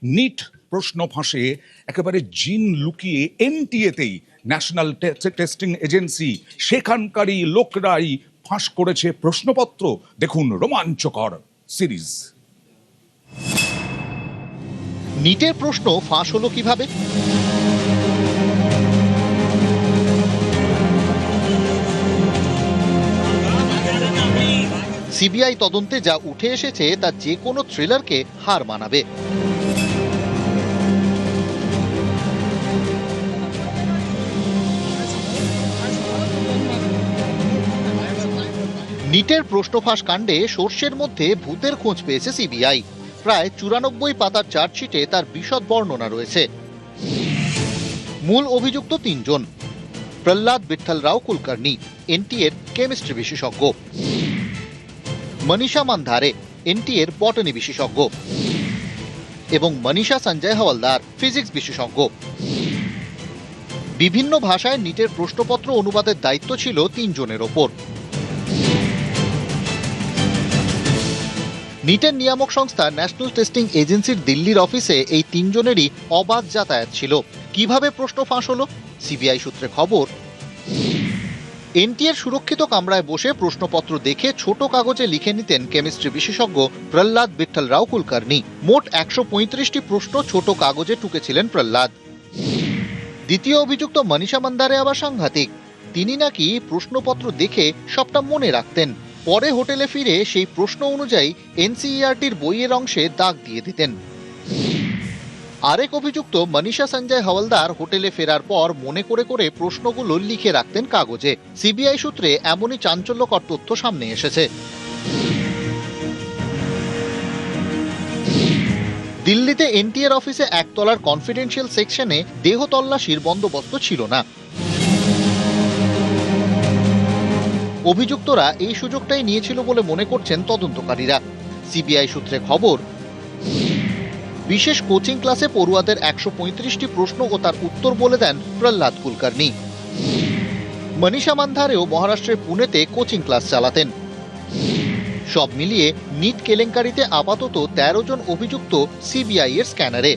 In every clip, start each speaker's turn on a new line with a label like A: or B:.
A: NEET প্রশ্ন ফাঁসে একেবারে জিন লুকিয়ে এনটিএতেই ন্যাশনাল টেস্টিং এজেন্সি সেখানকারই লোকরাই ফাঁস করেছে প্রশ্নপত্র। দেখুন রোমাঞ্চকর সিরিজ।
B: নিটের প্রশ্ন ফাঁস হলো কিভাবে? সিবিআই তদন্তে যা উঠে এসেছে তা যে কোনো থ্রিলারকে হার মানাবে। নিটের প্রশ্ন ফাঁস কাণ্ডে সর্ষের মধ্যে ভূতের খোঁজ পেয়েছে সিবিআই। প্রায় 94 পাতার চার্জশিটে তার বিশদ বর্ণনা রয়েছে। মূল অভিযুক্ত তিনজন: প্রহ্লাদ বিঠল রাও কুলকার্নি, এনটিএর কেমিস্ট্রি বিশেষজ্ঞ; মনীষা মান্ধারে, এনটিএর বটানি বিশেষজ্ঞ; এবং মনীষা সঞ্জয় হাওলদার, ফিজিক্স বিশেষজ্ঞ। বিভিন্ন ভাষায় নিটের প্রশ্নপত্র অনুবাদের দায়িত্ব ছিল তিনজনের ওপর। নিটের নিয়ামক সংস্থা ন্যাশনাল টেস্টিং এজেন্সির দিল্লির অফিসে এই তিনজনেরই অবাধ যাতায়াত ছিল। কিভাবে প্রশ্ন ফাঁস হলো? সিবিআই সূত্রে খবর, এনটিএর সুরক্ষিত কামরায় বসে প্রশ্নপত্র দেখে ছোট কাগজে লিখে নিতেন কেমিস্ট্রি বিশেষজ্ঞ প্রহ্লাদ বিঠল রাও কুলকার্নি। মোট 135টি প্রশ্ন ছোট কাগজে টুকেছিলেন প্রহ্লাদ। দ্বিতীয় অভিযুক্ত মনীষা মান্ধারে আবার সাংঘাতিক। তিনি নাকি প্রশ্নপত্র দেখে সবটা মনে রাখতেন, পরে হোটেলে ফিরে সেই প্রশ্ন অনুযায়ী এনসিইআরটির বইয়ের অংশে দাগ দিয়ে দিতেন। আরেক অভিযুক্ত মনীষা সঞ্জয় হাওলদার হোটেলে ফেরার পর মনে করে করে প্রশ্নগুলো লিখে রাখতেন কাগজে। সিবিআই সূত্রে এমনই চাঞ্চল্যকর তথ্য সামনে এসেছে। দিল্লিতে এনটিএর অফিসে একতলার কনফিডেন্সিয়াল সেকশনে দেহ তল্লাশির বন্দোবস্ত ছিল না। অভিযুক্তরা এই সুযোগটাই নিয়েছিল বলে মনে করছেন তদন্তকারীরা। সিবিআই সূত্রে খবর, বিশেষ কোচিং ক্লাসে পড়ুয়াদের 135টি প্রশ্ন ও তার উত্তর বলে দেন প্রহ্লাদ কুলকার্নি। মনীষা মান্ধারেও মহারাষ্ট্রের পুনেতে কোচিং ক্লাস চালাতেন। সব মিলিয়ে নিট কেলেঙ্কারিতে আপাতত 13 জন অভিযুক্ত সিবিআই এর স্ক্যানারে।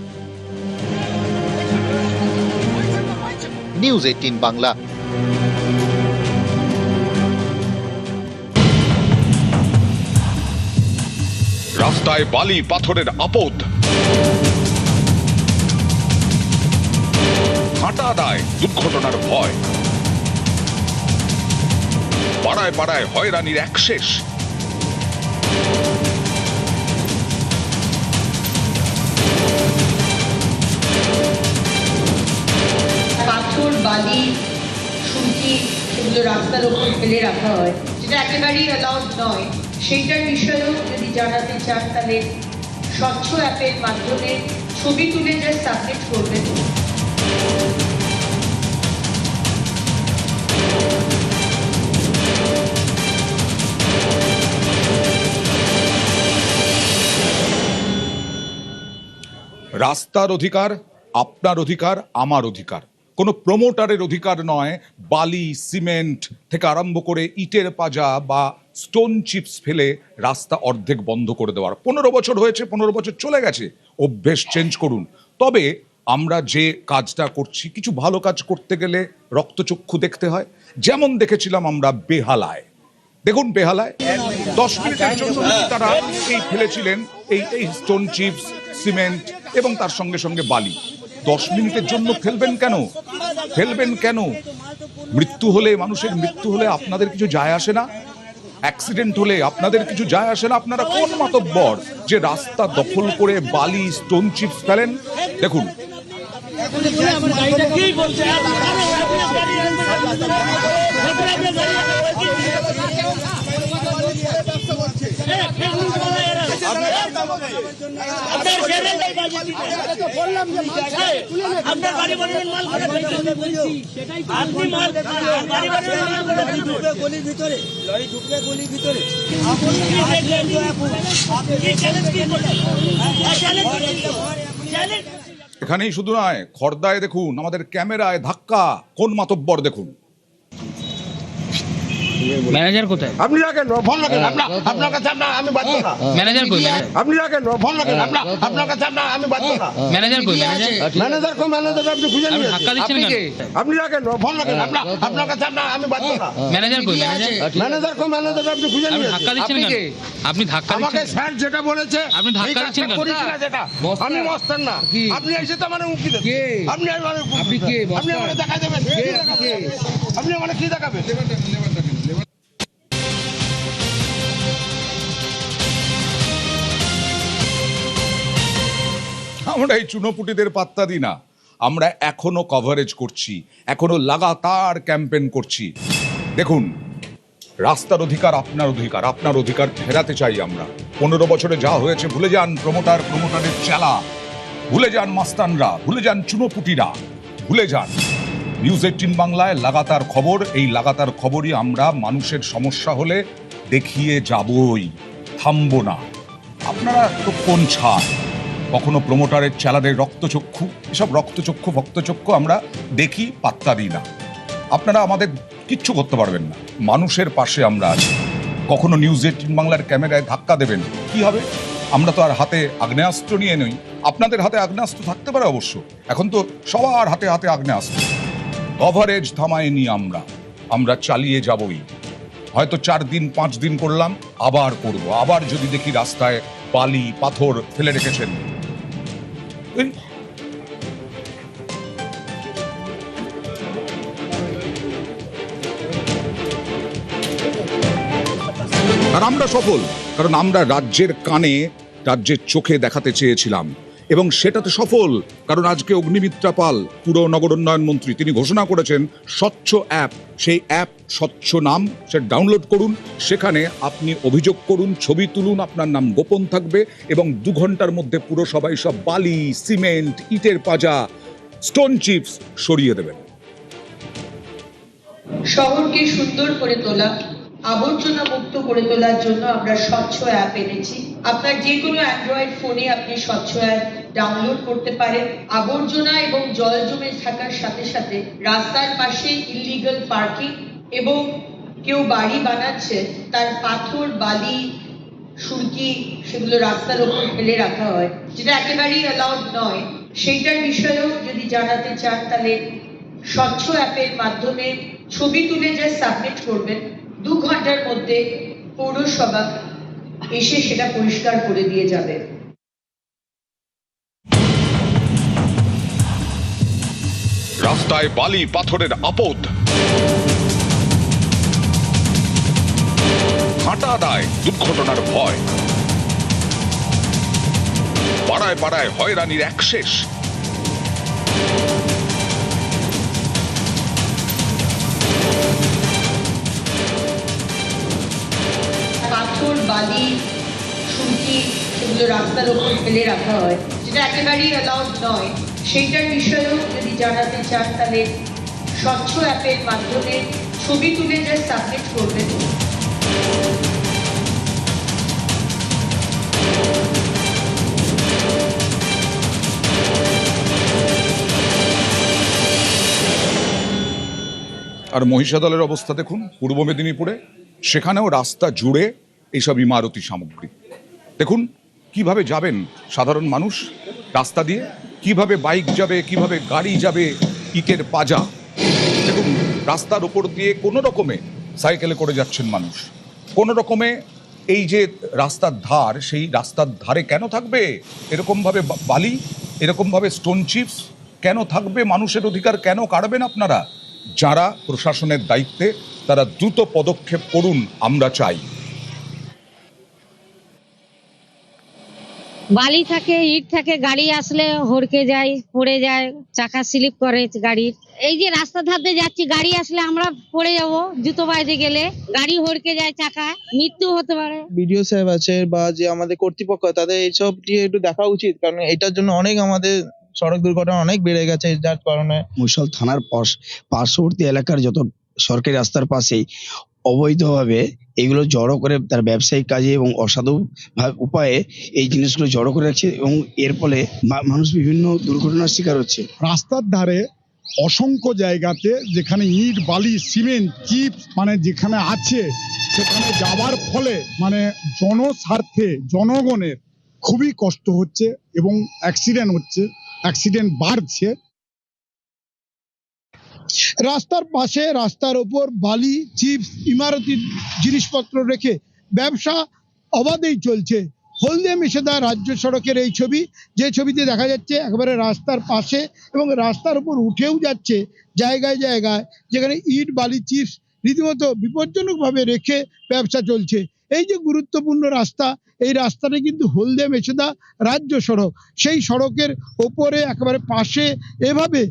B: নিউজ 18 বাংলা।
A: রাস্তায় বালি পাথরের আপদ, হাঁটা দায় দুর্ঘটনার ভয়, পাড়ায় পাড়ায় হয়রানির একশেষ।
C: পাথর, বালি, সুতি এগুলো রাস্তার ওপর ফেলে রাখা হয়, যেটা একেবারেই অ্যালাউড নয়। সেইটার বিষয়েও যদি জানাতে চান তাহলে স্বচ্ছ অ্যাপের মাধ্যমে ছবি তুলে জাস্ট সাবমিট করবেন।
A: রাস্তার অধিকার আপনার অধিকার, আমার অধিকার, কোনো প্রমোটারের অধিকার নয়। বালি, সিমেন্ট থেকে আরম্ভ করে ইটের পাজা বা স্টোন চিপস ফেলে রাস্তা অর্ধেক বন্ধ করে দেওয়ার 15 বছর হয়েছে, 15 বছর চলে গেছে। অভ্যেস চেঞ্জ করুন। তবে আমরা যে কাজটা করছি, কিছু ভালো কাজ করতে গেলে রক্তচক্ষু দেখতে হয়। যেমন দেখেছিলাম আমরা বেহালায়। দেখুন বেহালায় 10 মিনিটের জন্য তারা এই ফেলেছিলেন এই স্টোন চিপস, সিমেন্ট এবং তার সঙ্গে সঙ্গে বালি। 10 মিনিটের জন্য ফেলবেন কেন? মৃত্যু হলে, মানুষের মৃত্যু হলে আপনাদের কিছু যায় আসে না? অ্যাক্সিডেন্ট হলে আপনাদের কিছু যায় আসে না? আপনারা কোন মাতব্বর যে রাস্তা দখল করে বালি, স্টোন চিপস ফেলেন? দেখুন এখানেই শুধু নয়, খর্দায় দেখুন, আমাদের ক্যামেরায় ধাক্কা। কোন মাতব্বর দেখুন।
D: ম্যানেজার কোথায়?
E: আপনি রাখেন ফোন রাখেন, আপনার কাছে আমি বাধ্য না।
D: ম্যানেজার কই?
E: আপনি রাখেন ফোন রাখেন, আপনার কাছে আমি বাধ্য না।
D: ম্যানেজার কই?
E: ম্যানেজার কোন ম্যানেজার আপনি খুঁজে
D: আপনি
E: নিয়ে
D: ধাক্কা দিচ্ছেন কেন?
E: আপনি রাখেন ফোন রাখেন, আপনার কাছে আমি বাধ্য না।
D: ম্যানেজার কই?
E: ম্যানেজার কোন ম্যানেজার আপনি খুঁজে
D: আপনি
E: নিয়ে
D: ধাক্কা দিচ্ছেন কেন? আপনি ধাক্কা
E: আমাকে
D: দিচ্ছেন
E: স্যার যেটা বলেছে
D: আপনি ধাক্কা
E: এই
D: দিচ্ছেন
E: কাজটা
D: কেন?
E: করিস না যেটা। আমি মস্তান না, আপনি এসে তো আমার উকি দেন। আপনি আপনি আমাকে দেখা দেবেন, আপনি আমাকে কি দেখাবেন?
A: আমরা এই চুনোপুটিদের পাত্তা দিই না। আমরা এখনো কভারেজ করছি, এখনো লাগাতার ক্যাম্পেন করছি। দেখুন, রাস্তার অধিকার আপনার অধিকার, আপনার অধিকার ফেরাতে চাই আমরা। 15 বছরে যা হয়েছে ভুলে যান প্রমোটারের চেলা, ভুলে যান মাস্তানরা, ভুলে যান চুনোপুটিরা, ভুলে যান। নিউজ 18 বাংলায় লাগাতার খবর, এই লাগাতার খবরই আমরা মানুষের সমস্যা হলে দেখিয়ে যাবই, থামবো না। আপনারা তো কোন ছাড়, কখনো প্রমোটারের চেলাদের রক্তচক্ষু, এসব রক্তচক্ষু ভক্তচক্ষু আমরা দেখি, পাত্তা দিই না। আপনারা আমাদের কিচ্ছু করতে পারবেন না, মানুষের পাশে আমরা আছি। কখনো নিউজ 18 বাংলার ক্যামেরায় ধাক্কা দেবেন, কি হবে? আমরা তো আর হাতে আগ্নেয়াস্ত্র নিয়ে নই। আপনাদের হাতে আগ্নেয়াস্ত্র থাকতে পারে অবশ্য, এখন তো সবার হাতে হাতে আগ্নেয়াস্ত্র। কভারেজ থামায়নি আমরা চালিয়ে যাবই। হয়তো 4 দিন 5 দিন করলাম, আবার করব। আবার যদি দেখি রাস্তায় বালি পাথর ফেলে রেখেছেন, আর আমরা সফল, কারণ আমরা রাজ্যের কানে, রাজ্যের চোখে দেখাতে চেয়েছিলাম, এবং সেটাতে সফল। কারণ আজকে অগ্নিমিত্রা পাল, পুর নগর উন্নয়ন মন্ত্রী, তিনি ঘোষণা করেছেন স্বচ্ছ অ্যাপ। সেই অ্যাপ স্বচ্ছ নাম, সে ডাউনলোড করুন, সেখানে আপনি অভিযোগ করুন, ছবি তুলুন, আপনার নাম গোপন থাকবে, এবং 2 ঘন্টার মধ্যে পুরসভায় সব বালি, সিমেন্ট, ইটের পাজা, স্টোন চিপস সরিয়ে দেবেন।
C: শহরকে সুন্দর করে তোলা, আবর্জনা মুক্ত করে তোলার জন্য আমরা স্বচ্ছ অ্যাপ এনেছি। আপনার যে কোনো অ্যান্ড্রয়েড ফোনে আপনি স্বচ্ছ অ্যাপ ডাউনলোড করতে পারেন। আবর্জনা এবং জল জমে থাকার সাথে সাথে রাস্তার পাশে ইলিগাল পার্কিং এবং কেউ বাড়ি বানাচ্ছে, তার পাথর, বালি, সুরকি সেগুলো রাস্তার ওপর ফেলে রাখা হয়, যেটা একেবারেই অ্যালাউড নয়। সেইটার বিষয়েও যদি জানাতে চান, তাহলে স্বচ্ছ অ্যাপের মাধ্যমে ছবি তুলে যা সাবমিট করবেন, 2 ঘন্টার মধ্যে পৌরসভা এসে সেটা পরিষ্কার করে দিয়ে যাবে।
A: রাস্তায় বালি পাথরের আপদ, হাঁটা দায় দুর্ঘটনার ভয়, পাড়ায় পাড়ায় হয়রানির একশেষ।
C: পাথর, বালি, সুরকি সেগুলো রাস্তার ওপর ফেলে রাখা হয়, যেটা একেবারেই অ্যালাউড নয়। সেইটার বিষয়েও যদি জানাতে চান, তাহলে স্বচ্ছ অ্যাপের মাধ্যমে ছবি তুলে যা সাবমিট করবেন।
A: আর মহিষাদলের অবস্থা দেখুন, পূর্ব মেদিনীপুরে, সেখানেও রাস্তা জুড়ে এইসব ইমারতি সামগ্রী। দেখুন কিভাবে যাবেন সাধারণ মানুষ রাস্তা দিয়ে, কিভাবে বাইক যাবে, কিভাবে গাড়ি যাবে, ইটের পাজা। দেখুন রাস্তার উপর দিয়ে কোনো রকমে সাইকেলে করে যাচ্ছেন মানুষ, কোনো রকমে। এই যে রাস্তার ধার, সেই রাস্তার ধারে কেন থাকবে এরকমভাবে বালি, এরকমভাবে স্টোন চিপস কেন থাকবে? মানুষের অধিকার কেন কাড়বেন আপনারা? যারা প্রশাসনের দায়িত্বে, তারা দ্রুত পদক্ষেপ করুন, আমরা চাই।
F: বালি থাকে, ইট থাকে, গাড়ি আসলে হড়কে যায়, পড়ে যায়, চাকা স্লিপ করে গাড়ির। এই যে রাস্তা ধারে যাচ্ছি, গাড়ি আসলে আমরা পড়ে যাব, জুতো বাইরে গেলে গাড়ি হড়কে যায়, চাকা মৃত্যু হতে পারে।
G: বিডিও সাহেব আছে বা যে আমাদের কর্তৃপক্ষ, তাদের এইসব দিয়ে একটু দেখা উচিত, কারণ এটার জন্য অনেক আমাদের সড়ক দুর্ঘটনা অনেক বেড়ে গেছে, যার কারণে
H: মহিষাদল থানার পার্শ্ববর্তী এলাকার যত সরকারি রাস্তার পাশেই অবৈধভাবে এগুলো জড়ো করে তার ব্যবসায়িক কাজে এবং অসাধু উপায়ে এই জিনিসগুলো জড়ো করে রাখছে, এবং এর ফলে মানুষ বিভিন্ন দুর্ঘটনার শিকার হচ্ছে।
I: রাস্তার ধারে অসংখ্য জায়গাতে যেখানে ইট বালি সিমেন্ট চিপস মানে যেখানে আছে সেখানে যাওয়ার ফলে মানে জনস্বার্থে জনগণের খুবই কষ্ট হচ্ছে এবং অ্যাক্সিডেন্ট হচ্ছে, অ্যাক্সিডেন্ট বাড়ছে। রাস্তার পাশে রাস্তার ওপর বালি চিপস ইমারতি জিনিসপত্র রেখে ব্যবসা অবাধেই চলছে। হলদিয়া মেছেদা রাজ্য সড়কের এই ছবি, যে ছবিতে দেখা যাচ্ছে একেবারে রাস্তার পাশে এবং রাস্তার উপর উঠেও যাচ্ছে জায়গায় জায়গায়, যেখানে ইট বালি চিপস রীতিমতো বিপজ্জনকভাবে রেখে ব্যবসা চলছে। এই যে গুরুত্বপূর্ণ রাস্তা, এই রাস্তাটা কিন্তু হলদিয়া মেছেদা রাজ্য সড়ক। সেই সড়কের ওপরে একেবারে পাশে এভাবে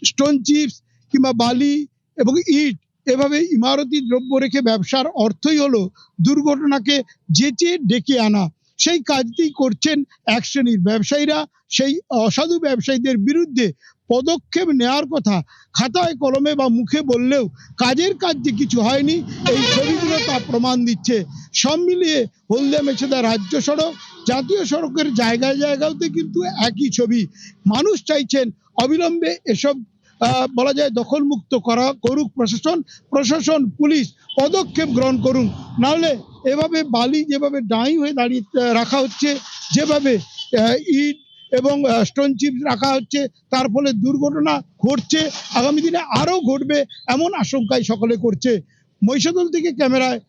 I: স্টোন চিপস কিংবা বালি এবং ইট এভাবে ইমারতি দ্রব্য রেখে ব্যবসার অর্থই হলো দুর্ঘটনাকে যেচে ডেকে আনা। সেই কাজটি করছেন এক শ্রেণীর ব্যবসায়ীরা। সেই অসাধু ব্যবসায়ীদের বিরুদ্ধে পদক্ষেপ নেওয়ার কথা খাতায় কলমে বা মুখে বললেও কাজের কাজ যে কিছু হয়নি, এই ছবিগুলো তা প্রমাণ দিচ্ছে। সব মিলিয়ে হলদিয়া মেছেদা রাজ্য সড়ক জাতীয় সড়কের জায়গায় জায়গাতে কিন্তু একই ছবি। মানুষ চাইছেন অবিলম্বে এসব বলা যায় দখলমুক্ত করুক প্রশাসন পুলিশ পদক্ষেপ গ্রহণ করুন। নাহলে এভাবে বালি যেভাবে ডাই হয়ে দাঁড়িয়ে রাখা হচ্ছে, যেভাবে ইট এবং স্টোন চিপস রাখা হচ্ছে, তার ফলে দুর্ঘটনা ঘটছে, আগামী দিনে আরও ঘটবে এমন আশঙ্কাই সকলে করছে। মহিষাদল থেকে ক্যামেরায়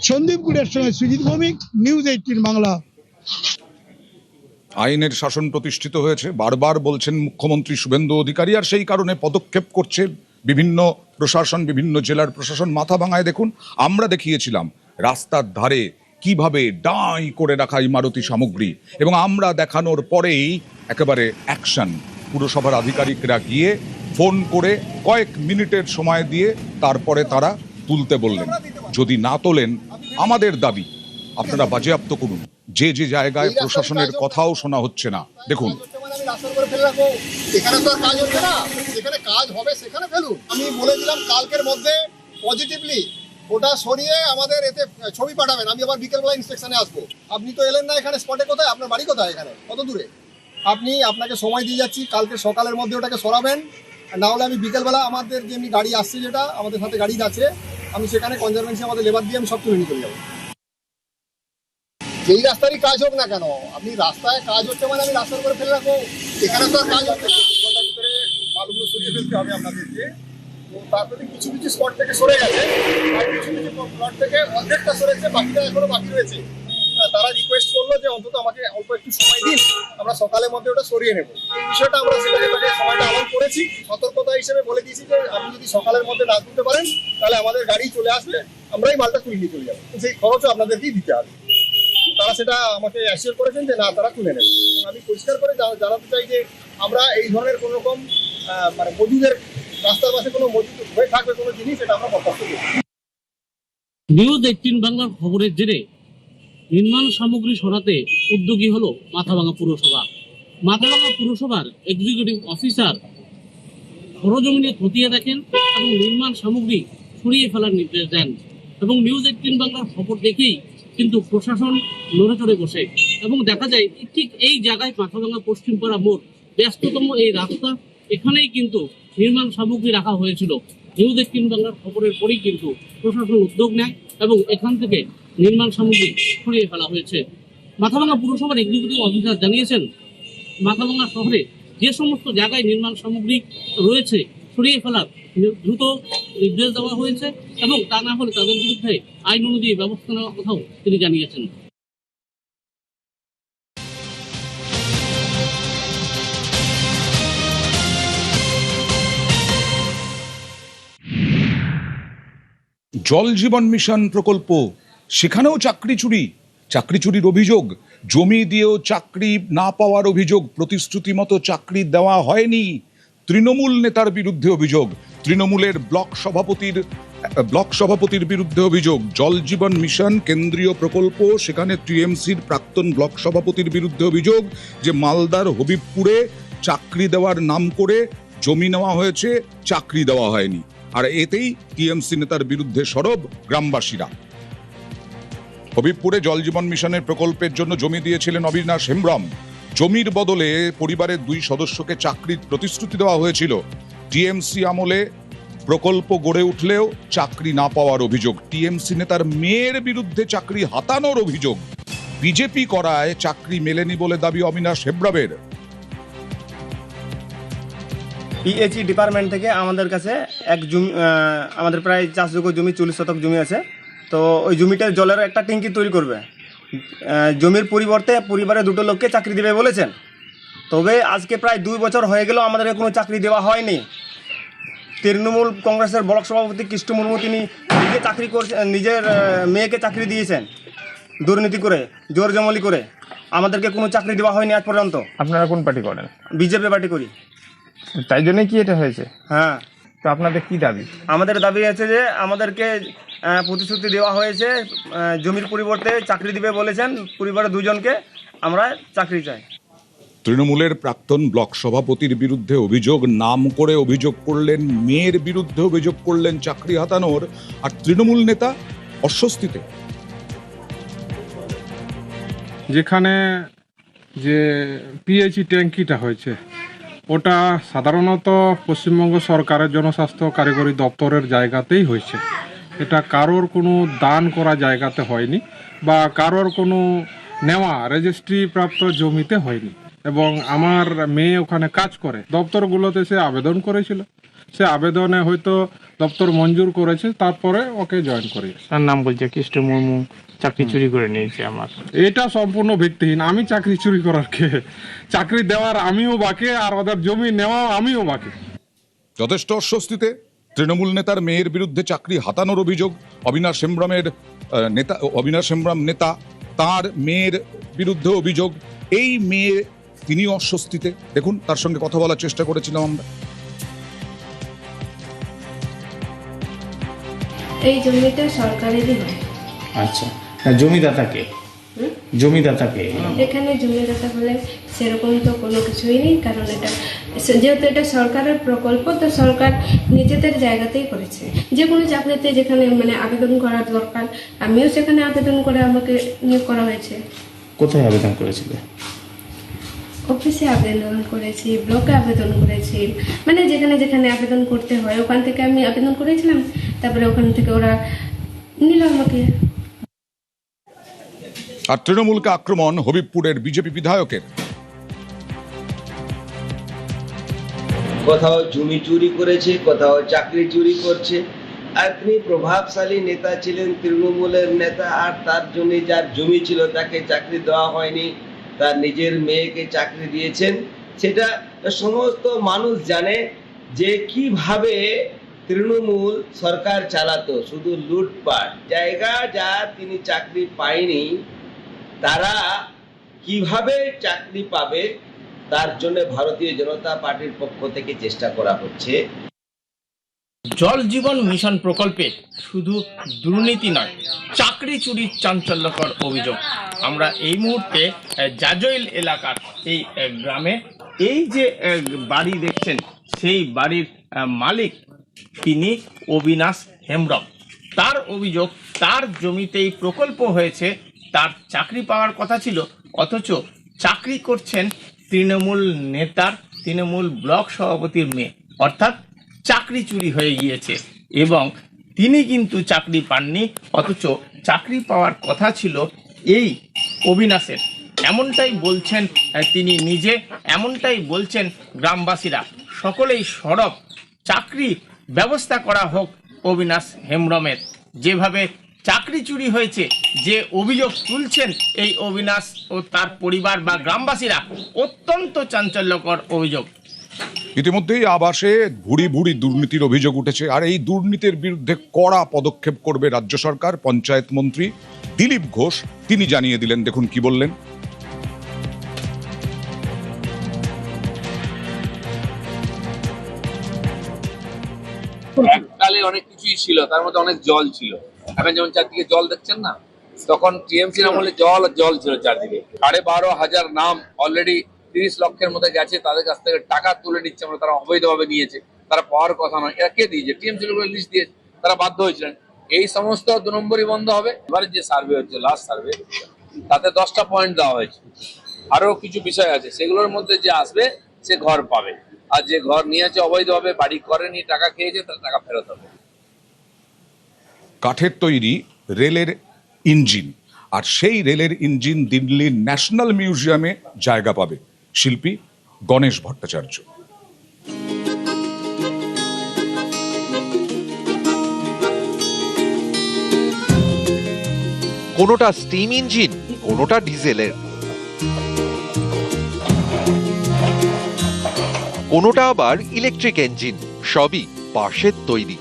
I: সন্দীপ গুড়ের সঙ্গে সুজিত ভৌমিক, নিউজ 18 বাংলা।
A: আইনের শাসন প্রতিষ্ঠিত হয়েছে, বারবার বলছেন মুখ্যমন্ত্রী শুভেন্দু অধিকারী, আর সেই কারণে পদক্ষেপ করছে বিভিন্ন প্রশাসন, বিভিন্ন জেলার প্রশাসন। মাথা ভাঙায় দেখুন, আমরা দেখিয়েছিলাম রাস্তার ধারে কিভাবে ডাই করে রাখা ইমারতি সামগ্রী, এবং আমরা দেখানোর পরেই একেবারে অ্যাকশন। পুরসভার আধিকারিকরা গিয়ে ফোন করে কয়েক মিনিটের সময় দিয়ে তারপরে তারা তুলতে বললেন। যদি না তোলেন, আমাদের দাবি আপনারা বাজেয়াপ্ত করুন। যে যে জায়গায় প্রশাসনের কথাও শোনা হচ্ছে না, দেখুন।
J: এখানে তো কাজ হচ্ছে না, যেখানে কাজ হবে সেখানে ফেলুন। আমি বলে দিলাম কালকের মধ্যে পজিটিভলি ওটা সরিয়ে আমাদের এতে ছবি পাঠাবেন। আমি আবার বিকেলবেলা ইন্সপেকশনে আসবো। আপনি তো এলেন না এখানে স্পটে। কোথায় আপনার বাড়ি? কোথায়? এখানে কত দূরে? আপনাকে সময় দিয়ে যাচ্ছি, কালকে সকালের মধ্যে ওটাকে সরাবেন। না হলে আমি বিকেলবেলা আমাদের যেমনি গাড়ি আসছে, যেটা আমাদের সাথে গাড়ি আছে, আমি সেখানে কনজারভেন্সি আমাদের লেবার দিয়ে আমি সব তুলে নিয়ে চলে যাবো। যেই রাস্তারই কাজ হোক না কেন, আপনি রাস্তায় কাজ হচ্ছে মানে আমি রাস্তার উপরে ফেলে রাখবো? এখানে তো আর কাজ হচ্ছে না। ভিতরে বালুগুলো সরিয়ে ফেলতে হবে আপনাদেরকে। তো তারপরে কিছু কিছু স্পট থেকে সরে গেছে, আর কিছু কিছু প্লট থেকে অর্ধেকটা সরেছে, বাকিটা এখনো বাকি রয়েছে। তারা রিকোয়েস্ট করলো যে অন্তত আমাকে অল্প একটু সময় দিন, আমরা সকালের মধ্যে ওটা সরিয়ে নেবো। এই বিষয়টা আমরা সেটাকে সময়টা আলাদা করেছি। সতর্কতা হিসেবে বলে দিয়েছি যে আপনি যদি সকালের মধ্যে না তুলতে পারেন, তাহলে আমাদের গাড়ি চলে আসবে, আমরাই মালটা তুলে নিয়ে চলে যাবো। সেই খরচও আপনাদেরকেই দিতে হবে। তারা সেটা আমাকে অ্যাসিওর করেছেন যে না, তারা তুলে নেবে। আমি পরিষ্কার করে জানাতে চাই যে আমরা এই ধরনের কোনো রকম মানে মজুদের রাস্তার পাশে কোনো মজুদ হয়ে থাকবে কোনো জিনিস, এটা আমরা বরদাস্ত করি।
K: নিউজ 18 বাংলার খবরের জেরে নির্মাণ সামগ্রী সরাতে উদ্যোগী হলো মাথাভাঙা পুরসভা। মাথাভাঙা পুরসভার এক্সিকিউটিভ অফিসার সরজমিনে খতিয়ে দেখেন এবং নির্মাণ সামগ্রী সরিয়ে ফেলার নির্দেশ দেন। এবং নিউজ 18 বাংলার খবর দেখেই কিন্তু প্রশাসন নড়ে চড়ে বসে, এবং দেখা যায় ঠিক এই জায়গায় মাথাভাঙা পশ্চিমপাড়া মোড়, ব্যস্ততম এই রাস্তা, এখানেই কিন্তু নির্মাণ সামগ্রী রাখা হয়েছিল। নিউজ 18 বাংলার খবরের পরেই কিন্তু প্রশাসন উদ্যোগ নেয় এবং এখান থেকে নির্মাণ সামগ্রী সরিয়ে ফেলা হয়েছে। মাথাভাঙা পুরসভার এক্সিকিউটিভ অফিসার জানিয়েছেন, মাথাভাঙা শহরে যে সমস্ত জায়গায় নির্মাণ সামগ্রী রয়েছে সরিয়ে ফেলার দ্রুত নির্দেশ দেওয়া হয়েছে, এবং তা না হলে তাদের বিরুদ্ধে আইন অনুযায়ী ব্যবস্থা নেওয়ার কথাও তিনি জানিয়েছেন।
A: জল জীবন মিশন প্রকল্প, সেখানেও চাকরি চুরির অভিযোগ, জমি দিয়েও চাকরি না পাওয়ার অভিযোগ, প্রতিশ্রুতি মতো চাকরি দেওয়া হয়নি। তৃণমূল নেতার বিরুদ্ধে অভিযোগ, তৃণমূলের ব্লক সভাপতির বিরুদ্ধে অভিযোগ। জল জীবন মিশন কেন্দ্রীয় প্রকল্প, সেখানে টিএমসির প্রাক্তন ব্লক সভাপতির বিরুদ্ধে অভিযোগ যে মালদার হবিবপুরে চাকরি দেওয়ার নাম করে জমি নেওয়া হয়েছে, চাকরি দেওয়া হয়নি। আর এতেই টিএমসি নেতার বিরুদ্ধে সরব গ্রামবাসীরা। হবিবপুরে জল জীবন মিশনের প্রকল্পের জন্য জমি দিয়েছিলেন অবিনাশ হেমব্রম। জমির বদলে পরিবারের 2 সদস্যকে চাকরির প্রতিশ্রুতি দেওয়া হয়েছিল, টিএমসি আমলে প্রকল্প গড়ে উঠলেও চাকরি না পাওয়ার অভিযোগ, টিএমসি নেতার মেয়ের বিরুদ্ধে চাকরি হাতানোর অভিযোগ, বিজেপি করায় চাকরি মেলেনি বলে দাবি অবিনাশ হেমব্রমের।
L: পিএইচই ডিপার্টমেন্ট থেকে আমাদের কাছে এক জমি, আমাদের প্রায় চাষযোগ্য জমি 40 শতক জমি আছে, তো ওই জমিটার জলের একটা ট্যাঙ্কি তৈরি করবে। জমির পরিবর্তে পরিবারে 2টো লোককে চাকরি দেবে বলেছেন, তবে আজকে প্রায় 2 বছর হয়ে গেল আমাদের কোনো চাকরি দেওয়া হয়নি। তৃণমূল কংগ্রেসের ব্লক সভাপতি কৃষ্ণ মুর্মু তিনি নিজে চাকরি করছেন, নিজের মেয়েকে চাকরি দিয়েছেন দুর্নীতি করে, জোর জমলি করে। আমাদেরকে কোনো চাকরি দেওয়া হয়নি আজ পর্যন্ত।
M: আপনারা কোন পার্টি করেন?
L: বিজেপি পার্টি করি।
M: তাই জন্যই কি এটা হয়েছে?
L: হ্যাঁ।
M: তো আপনাদের কি দাবি?
L: আমাদের দাবি আছে যে আমাদেরকে প্রতিশ্রুতি দেওয়া হয়েছে, জমির পরিবর্তে চাকরি দিবে বলেছেন, পরিবারের 2 জনকে আমরা চাকরি চাই।
A: তৃণমূলের প্রাক্তন ব্লক সভাপতির বিরুদ্ধে অভিযোগ, নাম করে অভিযোগ করলেন, মেয়ের বিরুদ্ধে অভিযোগ করলেন চাকরি হাতানোর, আর তৃণমূল নেতা অস্বস্তিতে।
N: যেখানে যে পিএইচই ট্যাঙ্কিটা হয়েছে ওটা সাধারণত পশ্চিমবঙ্গ সরকারের জনস্বাস্থ্য কারিগরি দপ্তরের জায়গাতেই হয়েছে। এটা কারোর কোনো দান করা জায়গাতে হয়নি বা কারোর কোনো নেওয়া রেজিস্ট্রি প্রাপ্ত জমিতে হয়নি। এবং আমার মেয়ে ওখানে কাজ করে, দপ্তরগুলোতে সে আবেদন করেছিল, সে আবেদনে হয়তো দপ্তর মঞ্জুর করেছে, তারপরে ওকে জয়েন করে।
M: তার নাম বলছে কৃষ্ণ মুর্মু চাকরি চুরি করে নিয়েছে আমার।
N: এটা সম্পূর্ণ ভিত্তিহীন। আমি চাকরি চুরি করার কে? চাকরি দেওয়ার আমিও বাকি, আর ওদের জমি নেওয়াও আমিও বাকি।
A: যথেষ্ট অস্বস্তিতে তৃণমূল নেতার মেয়ের বিরুদ্ধে চাকরি হাতানোর অভিযোগ। অবিনাশ হেমব্রম নেতা, তার মেয়ের বিরুদ্ধে অভিযোগ। এই মেয়ে তিনি অস্বস্তিতে, দেখুন তার সঙ্গে কথা বলার চেষ্টা করেছিলাম আমরা।
O: এই জমিটা সরকারেরই হয়।
M: আচ্ছা, জমিদাতাকে? জমিদাতাকে
O: এখানে জমিদাতা বলে সেরকম তো কোনো কিছুই নেই, কারণ এটা যেহেতু এটা সরকারের প্রকল্প, তো সরকার নিজেদের জায়গাতেই করেছে। যে কোনো চাকরিতে যেখানে মানে আবেদন করার দরকার, আমিও সেখানে আবেদন করে আমাকে নিয়োগ করা হয়েছে।
M: কোথায় আবেদন করেছিলে?
O: অফিসে আবেদন করেছি, ব্লকে আবেদন করেছি, মানে যেখানে যেখানে আবেদন করতে হয় ওখান থেকে আমি আবেদন করেছিলাম, তারপরে ওখান থেকে ওরা নিল আমাকে।
A: আর তৃণমূলকে আক্রমণ হবিবপুরের বিজেপি বিধায়কের।
P: কোথাও জমি চুরি করেছে, কোথাও চাকরি চুরি করছে। আর তিনি প্রভাবশালী নেতা ছিলেন, তৃণমূলের নেতা, আর তার জন্য যার জমি ছিল তাকে চাকরি দেওয়া হয়নি, তার নিজের মেয়েকে চাকরি দিয়েছেন। সেটা সমস্ত মানুষ জানে যে কিভাবে তৃণমূল সরকার চালাতো, শুধু লুটপাট। জায়গা যা তিনি চাকরি পায়নি, তারা কিভাবে চাকরি পাবে তার জন্য ভারতীয় জনতা পার্টির পক্ষ থেকে চেষ্টা করা হচ্ছে।
K: জল জীবন মিশন প্রকল্পে শুধু দুর্নীতি নয়, চাকরি চুরির চাঞ্চল্যকর অভিযোগ। আমরা এই মুহূর্তে জাজইল এলাকার এই গ্রামে, এই যে বাড়ি দেখছেন সেই বাড়ির মালিক তিনি অবিনাশ হেমব্রম। তার অভিযোগ, তার জমিতেই প্রকল্প হয়েছে, তার চাকরি পাওয়ার কথা ছিল, অথচ চাকরি করছেন তৃণমূল নেতার, তৃণমূল ব্লক সভাপতির মেয়ে, অর্থাৎ চাকরি চুরি হয়ে গিয়েছে। এবং তিনি কিন্তু চাকরি পাননি, অথচ চাকরি পাওয়ার কথা ছিল এই অবিনাশের। এমনটাই বলছেন তিনি নিজে, এমনটাই বলছেন গ্রামবাসীরা। সকলেই সরব, চাকরি ব্যবস্থা করা হোক অবিনাশ হেমব্রমের। যেভাবে চাকরি চুরি হয়েছে, যে অভিযোগ তুলছেন এই অবিনাশ ও তার পরিবার বা গ্রামবাসীরা, অত্যন্ত চাঞ্চল্যকর অভিযোগ।
A: ইতিমধ্যেই আবাসে ভুড়ি ভুড়ি দুর্নীতির অভিযোগ উঠেছে, আর এই দুর্নীতির বিরুদ্ধে কড়া পদক্ষেপ করবে রাজ্য সরকার। পঞ্চায়েত মন্ত্রী দিলীপ ঘোষ তিনি জানিয়ে দিলেন, দেখুন কি বললেন।
Q: এককালে অনেক কিছুই ছিল, তার মধ্যে অনেক জল ছিল। এখন যেমন চারদিকে জল দেখছেন না, তখন টিএমসির আমলে জল জল ছিল চারদিকে। 12,500 নাম অলরেডি 30 লক্ষের মধ্যে গেছে, তাদের কাছ থেকে টাকা তুলে নিচ্ছে, আমরা তারা অবৈধভাবে নিয়েছে, তারা পাওয়ার কথা নয়। এরা কে দিয়েছে? টিএমসি লোকের লিস্ট দিয়েছে, তারা বাধ্য হয়েছিলেন। এই সমস্ত 2 নম্বরই বন্ধ হবে। এবারে যে সার্ভে হচ্ছে, লাস্ট সার্ভে, তাতে 10টা পয়েন্ট দেওয়া হয়েছে। আরো কিছু বিষয় আছে, সেগুলোর মধ্যে যে আসবে সে ঘর পাবে, আর যে ঘর নিয়েছে অবৈধভাবে, বাড়ি করেনি, টাকা খেয়েছে, তার টাকা ফেরত হবে।
A: কাঠের তৈরি রেলের ইঞ্জিন, আর সেই রেলের ইঞ্জিন দিল্লির ন্যাশনাল মিউজিয়ামে জায়গা পাবে। শিল্পী গণেশ ভট্টাচার্য।
R: কোনোটা স্টিম ইঞ্জিন, কোনোটা ডিজেলের, কোনোটা আবার ইলেকট্রিক ইঞ্জিন, সবই বাঁশের তৈরি।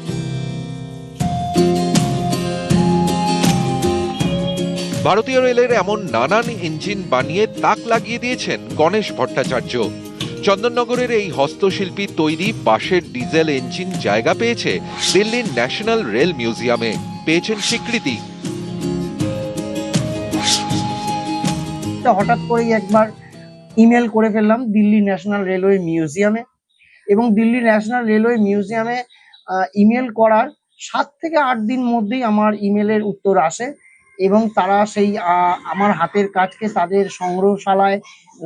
R: ভারতীয় রেলের এমন নানান ইঞ্জিন বানিয়ে তাক লাগিয়ে দিয়েছেন গণেশ ভট্টাচার্য। চন্দননগরের এই হস্তশিল্পী তৈরি বাঁশের ডিজেল ইঞ্জিন জায়গা পেয়েছে দিল্লির ন্যাশনাল রেল মিউজিয়ামে, পেয়েছেন স্বীকৃতি।
S: হঠাৎ করেই একবার ইমেল করে ফেললাম দিল্লি ন্যাশনাল রেলওয়ে মিউজিয়ামে, এবং দিল্লি ন্যাশনাল রেলওয়ে মিউজিয়ামে ইমেল করার 7 থেকে 8 দিন মধ্যেই আমার ইমেলের উত্তর আসে, এবং তারা সেই আমার হাতের কাজকে তাদের সংগ্রহশালায়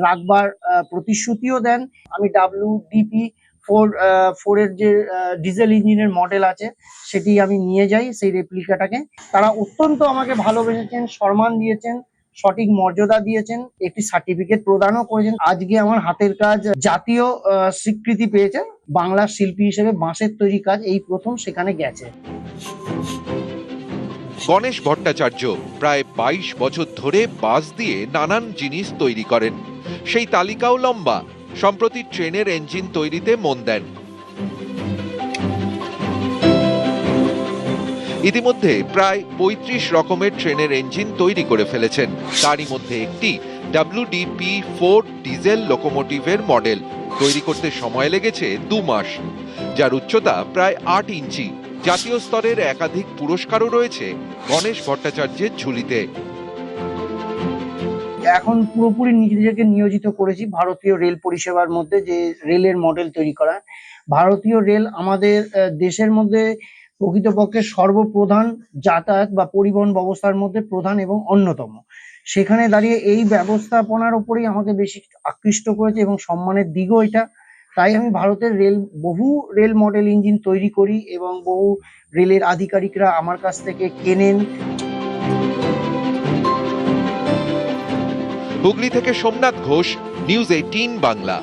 S: রাখবার প্রতিশ্রুতিও দেন। আমি WDP-4 এর যে ডিজেল ইঞ্জিনের মডেল আছে সেটি আমি নিয়ে যাই, সেই রেপ্লিকাটাকে। তারা অত্যন্ত আমাকে ভালোবেসেছেন, সম্মান দিয়েছেন, সঠিক মর্যাদা দিয়েছেন, একটি সার্টিফিকেট প্রদানও করেছেন। আজকে আমার হাতের কাজ জাতীয় স্বীকৃতি পেয়েছে। বাংলা শিল্পী হিসেবে বাঁশের তৈরি কাজ এই প্রথম সেখানে গেছে।
R: গণেশ ভট্টাচার্য প্রায় 22 বছর ধরে বাঁশ দিয়ে নানান জিনিস তৈরি করেন, সেই তালিকাও লম্বা। সম্প্রতি ট্রেনের ইঞ্জিন তৈরিতে মন দেন। ইতিমধ্যে প্রায় 35 রকমের ট্রেনের ইঞ্জিন তৈরি করে ফেলেছেন। তারই মধ্যে একটি WDP-4 ডিজেল লোকোমোটিভের মডেল তৈরি করতে সময় লেগেছে 2 মাস, যার উচ্চতা প্রায় 8 ইঞ্চি। জাতীয় স্তরের একাধিক পুরস্কারও রয়েছে গণেশ ভট্টাচার্যের ঝুলিতে।
S: এখন পুরোপুরি নিজেদেরকে নিয়োজিত করেছি ভারতীয় রেল পরিষেবার মধ্যে, যে রেলের মডেল তৈরি করা। ভারতীয় রেল আমাদের দেশের মধ্যে প্রকৃতপক্ষে সর্বপ্রধান যাতায়াত বা পরিবহন ব্যবস্থার মধ্যে প্রধান এবং অন্যতম। সেখানে দাঁড়িয়ে এই ব্যবস্থাপনার উপরেই আমাকে বেশি আকৃষ্ট করেছে এবং সম্মানের দিকও এটা। তাই আমি ভারতের বহু রেল মডেল ইঞ্জিন তৈরি করি এবং বহু রেলের আধিকারিকরা আমার কাছ থেকে কেনেন।
R: হুগলি থেকে সোমনাথ ঘোষ, নিউজ 18 বাংলা।